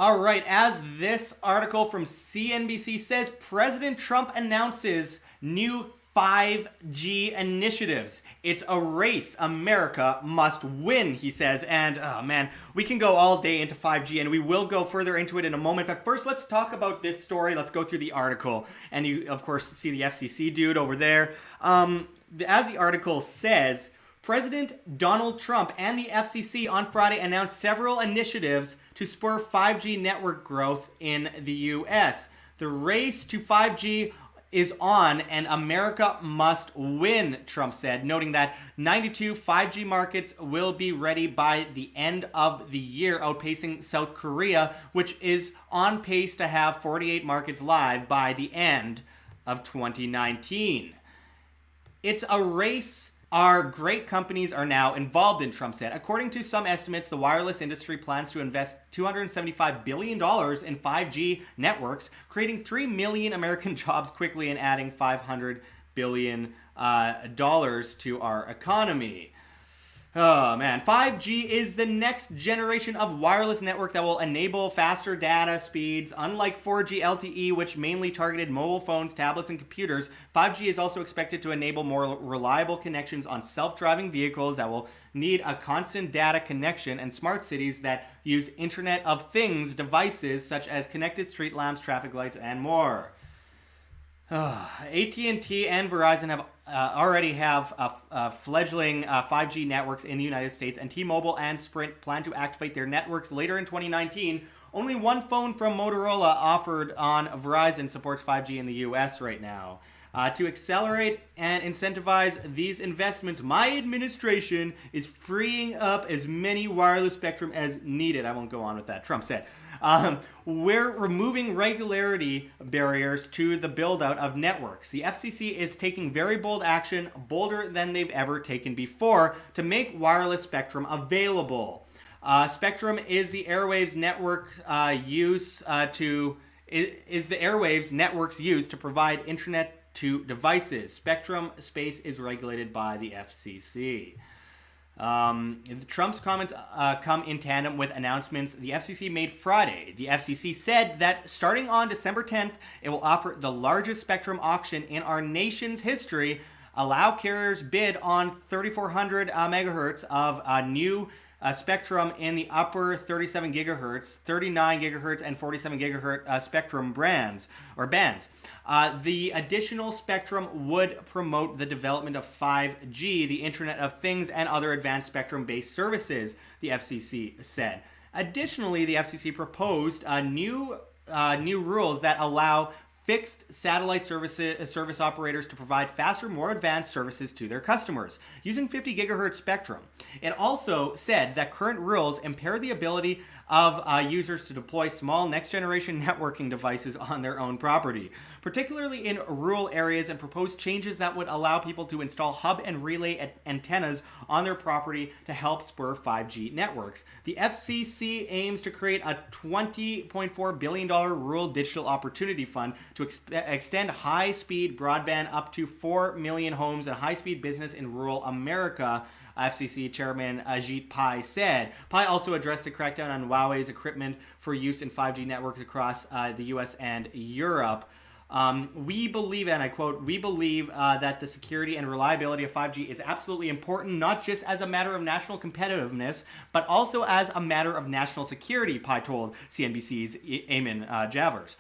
All right, as this article from CNBC says, President Trump announces new 5G initiatives. It's a race America must win, he says. And oh man, we can go all day into 5G and we will go further into it in a moment. But first, let's talk about this story. Let's go through the article. And you, of course, see the FCC dude over there. As the article says, President Donald Trump and the FCC on Friday announced several initiatives to spur 5G network growth in the U.S. The race to 5G is on and America must win, Trump said, noting that 92 5G markets will be ready by the end of the year, outpacing South Korea, which is on pace to have 48 markets live by the end of 2019. It's a race our great companies are now involved in, Trump said. According to some estimates, the wireless industry plans to invest $275 billion in 5G networks, creating 3 million American jobs quickly and adding $500 billion to our economy. Oh man, 5G is the next generation of wireless network that will enable faster data speeds. Unlike 4G LTE, which mainly targeted mobile phones, tablets, and computers, 5G is also expected to enable more reliable connections on self-driving vehicles that will need a constant data connection and smart cities that use Internet of Things devices such as connected street lamps, traffic lights, and more. AT&T and Verizon have already have fledgling 5G networks in the United States, and T-Mobile and Sprint plan to activate their networks later in 2019. Only one phone from Motorola offered on Verizon supports 5G in the U.S. right now. To accelerate and incentivize these investments, my administration is freeing up as many wireless spectrum as needed. I won't go on with that, Trump said. We're removing regularity barriers to the build-out of networks. The FCC is taking very bold action, bolder than they've ever taken before, to make wireless spectrum available. Spectrum is the airwaves networks used to provide internet to devices. Spectrum space is regulated by the FCC. Trump's comments come in tandem with announcements the FCC made Friday. The FCC said that starting on December 10th, it will offer the largest spectrum auction in our nation's history, allow carriers bid on 3,400 megahertz of new spectrum in the upper 37 gigahertz, 39 gigahertz, and 47 gigahertz spectrum bands. The additional spectrum would promote the development of 5G, the Internet of Things, and other advanced spectrum-based services, the FCC said. Additionally, the FCC proposed new rules that allow fixed satellite service operators to provide faster, more advanced services to their customers using 50 gigahertz spectrum. It also said that current rules impair the ability of users to deploy small next-generation networking devices on their own property, particularly in rural areas, and proposed changes that would allow people to install hub and relay antennas on their property to help spur 5G networks. The FCC aims to create a $20.4 billion rural digital opportunity fund to extend high-speed broadband up to 4 million homes and high-speed business in rural America, FCC Chairman Ajit Pai said. Pai also addressed the crackdown on Huawei's equipment for use in 5G networks across the U.S. and Europe. We believe, and I quote, we believe that the security and reliability of 5G is absolutely important, not just as a matter of national competitiveness, but also as a matter of national security, Pai told CNBC's Eamon Javers.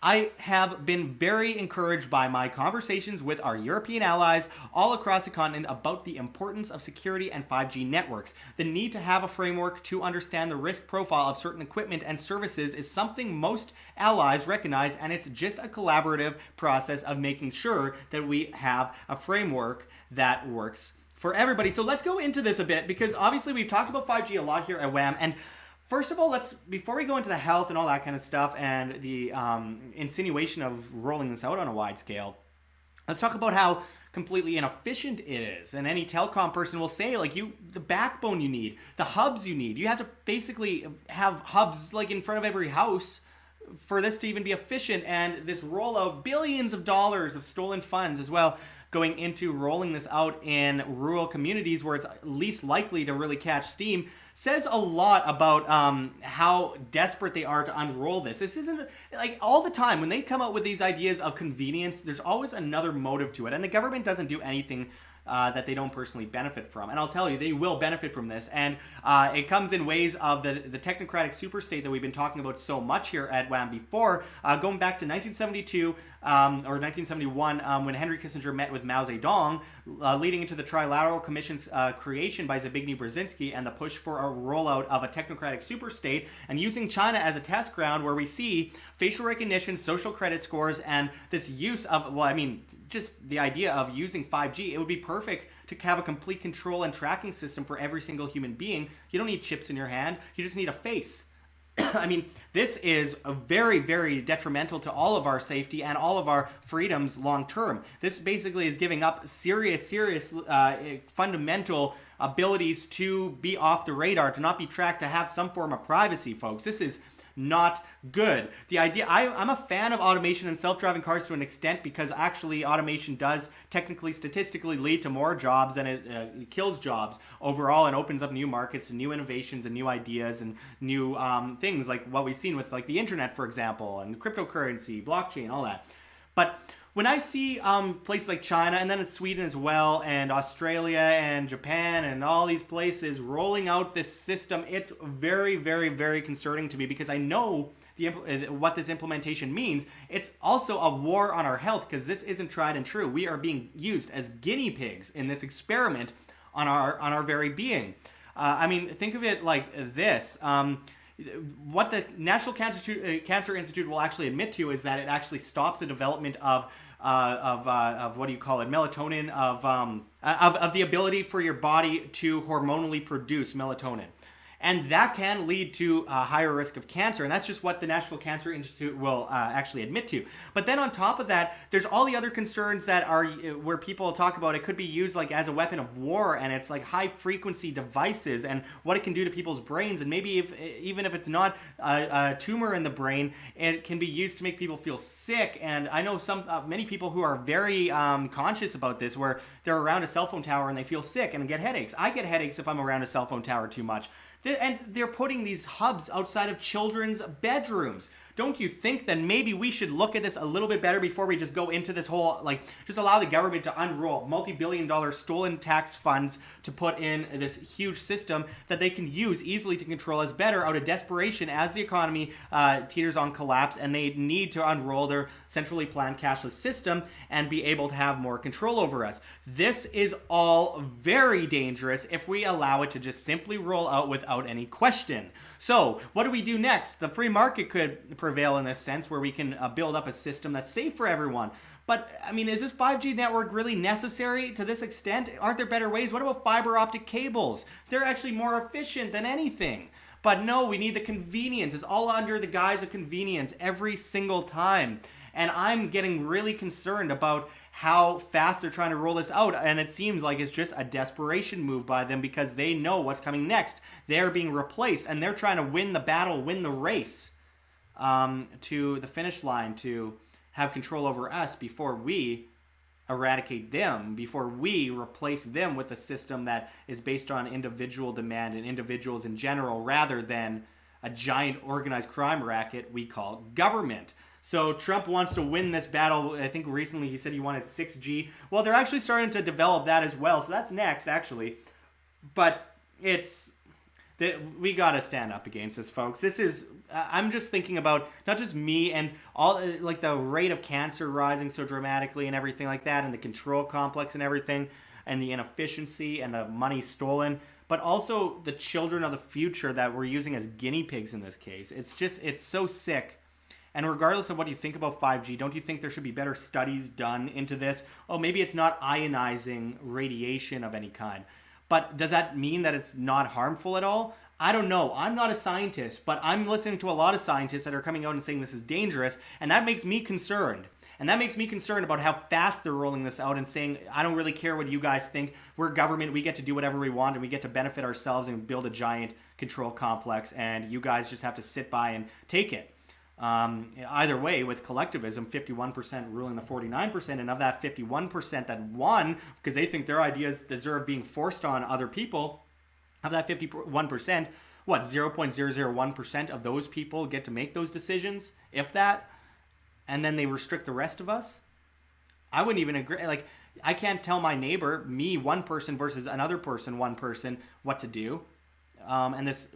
I have been very encouraged by my conversations with our European allies all across the continent about the importance of security and 5G networks. The need to have a framework to understand the risk profile of certain equipment and services is something most allies recognize, and it's just a collaborative process of making sure that we have a framework that works for everybody. So let's go into this a bit, because obviously we've talked about 5G a lot here at WHAM, and first of all, before we go into the health and all that kind of stuff and the insinuation of rolling this out on a wide scale, let's talk about how completely inefficient it is. And any telecom person will say, like, the backbone you need, the hubs you need, you have to basically have hubs like in front of every house for this to even be efficient. And this rollout, billions of dollars of stolen funds as well. going into rolling this out in rural communities where it's least likely to really catch steam says a lot about how desperate they are to unroll this. This isn't like all the time when they come up with these ideas of convenience, there's always another motive to it. And the government doesn't do anything that they don't personally benefit from. And I'll tell you, they will benefit from this. And it comes in ways of the technocratic superstate that we've been talking about so much here at WAM before, going back to 1972 or 1971 when Henry Kissinger met with Mao Zedong, leading into the Trilateral Commission's creation by Zbigniew Brzezinski and the push for a rollout of a technocratic superstate, and using China as a test ground where we see facial recognition, social credit scores, and this use of, well, I mean, just the idea of using 5G, it would be perfect to have a complete control and tracking system for every single human being. You don't need chips in your hand. You just need a face. I mean, this is a very, very detrimental to all of our safety and all of our freedoms long term. This basically is giving up serious fundamental abilities to be off the radar, to not be tracked, to have some form of privacy, folks. This is not good. The idea, I'm a fan of automation and self-driving cars to an extent because actually automation does technically, statistically lead to more jobs than it kills jobs overall, and opens up new markets and new innovations and new ideas and new things like what we've seen with like the internet, for example, and cryptocurrency, blockchain, all that. But when I see places like China, and then in Sweden as well, and Australia and Japan and all these places rolling out this system, it's very, very, very concerning to me because I know what this implementation means. It's also a war on our health because this isn't tried and true. We are being used as guinea pigs in this experiment on our very being. I mean, think of it like this. What the National Cancer Institute will actually admit to is that it actually stops the development of what do you call it, melatonin, of the ability for your body to hormonally produce melatonin. And that can lead to a higher risk of cancer. And that's just what the National Cancer Institute will actually admit to. But then on top of that, there's all the other concerns that are where people talk about it could be used like as a weapon of war, and it's like high frequency devices and what it can do to people's brains. And maybe even if it's not a tumor in the brain, it can be used to make people feel sick. And I know many people who are very conscious about this, where they're around a cell phone tower and they feel sick and get headaches. I get headaches if I'm around a cell phone tower too much. And they're putting these hubs outside of children's bedrooms. Don't you think that maybe we should look at this a little bit better before we just go into this whole, like, just allow the government to unroll multi-billion-dollar stolen tax funds to put in this huge system that they can use easily to control us better out of desperation as the economy teeters on collapse, and they need to unroll their centrally planned cashless system and be able to have more control over us. This is all very dangerous if we allow it to just simply roll out without any question. So what do we do next? The free market could prevail in this sense, where we can build up a system that's safe for everyone. But, I mean, is this 5G network really necessary to this extent? Aren't there better ways? What about fiber optic cables? They're actually more efficient than anything. But no, we need the convenience. It's all under the guise of convenience every single time. And I'm getting really concerned about how fast they're trying to roll this out. And it seems like it's just a desperation move by them because they know what's coming next. They're being replaced, and they're trying to win the battle, win the race to the finish line, to have control over us before we eradicate them, before we replace them with a system that is based on individual demand and individuals in general, rather than a giant organized crime racket we call government. So Trump wants to win this battle. I think recently he said he wanted 6G. Well, they're actually starting to develop that as well. So that's next, actually. But we got to stand up against this, folks. This is, I'm just thinking about not just me and all, like the rate of cancer rising so dramatically and everything like that, and the control complex and everything, and the inefficiency and the money stolen, but also the children of the future that we're using as guinea pigs in this case. It's so sick. And regardless of what you think about 5G, don't you think there should be better studies done into this? Oh, maybe it's not ionizing radiation of any kind. But does that mean that it's not harmful at all? I don't know. I'm not a scientist, but I'm listening to a lot of scientists that are coming out and saying this is dangerous, and that makes me concerned. And that makes me concerned about how fast they're rolling this out and saying, I don't really care what you guys think. We're government. We get to do whatever we want, and we get to benefit ourselves and build a giant control complex, and you guys just have to sit by and take it. Either way, with collectivism, 51% ruling the 49%, and of that 51% that won because they think their ideas deserve being forced on other people, of that 51%, what, 0.001% of those people get to make those decisions, if that, and then they restrict the rest of us? I wouldn't even agree. Like, I can't tell my neighbor, me, one person versus another person, one person, what to do. And this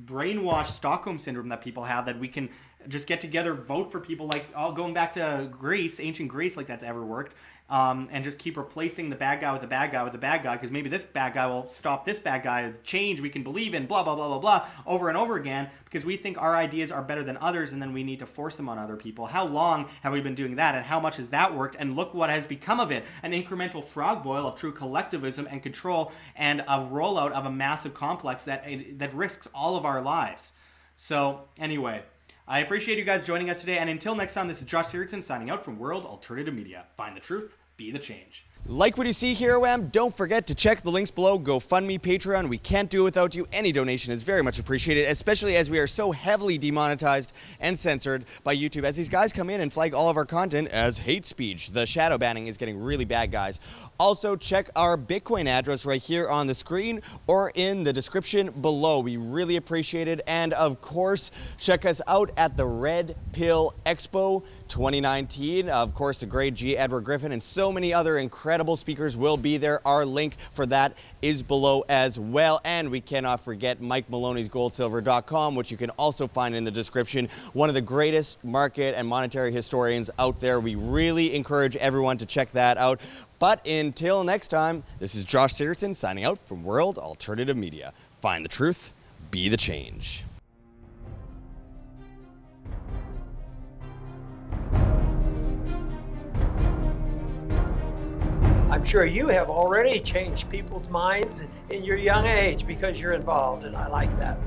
brainwashed Stockholm syndrome that people have, that we can just get together, vote for people, like all going back to Greece, ancient Greece, like that's ever worked, and just keep replacing the bad guy with the bad guy with the bad guy, because maybe this bad guy will stop this bad guy, change we can believe in, blah, blah, blah, blah, blah, over and over again, because we think our ideas are better than others, and then we need to force them on other people. How long have we been doing that, and how much has that worked? And look what has become of it. An incremental frog boil of true collectivism and control, and a rollout of a massive complex that risks all of our lives. So anyway, I appreciate you guys joining us today, and until next time, this is Josh Sigurdson signing out from World Alternative Media. Find the truth, be the change. Like what you see here, OM? Don't forget to check the links below. GoFundMe, Patreon. We can't do it without you. Any donation is very much appreciated, especially as we are so heavily demonetized and censored by YouTube, as these guys come in and flag all of our content as hate speech. The shadow banning is getting really bad, guys. Also, check our Bitcoin address right here on the screen or in the description below. We really appreciate it. And of course, check us out at the Red Pill Expo 2019. Of course, the great G. Edward Griffin and so many other incredible speakers will be there. Our link for that is below as well. And we cannot forget Mike Maloney's goldsilver.com, which you can also find in the description. One of the greatest market and monetary historians out there. We really encourage everyone to check that out. But until next time, this is Josh Sigurdson signing out from World Alternative Media. Find the truth, be the change. I'm sure you have already changed people's minds in your young age because you're involved, and I like that.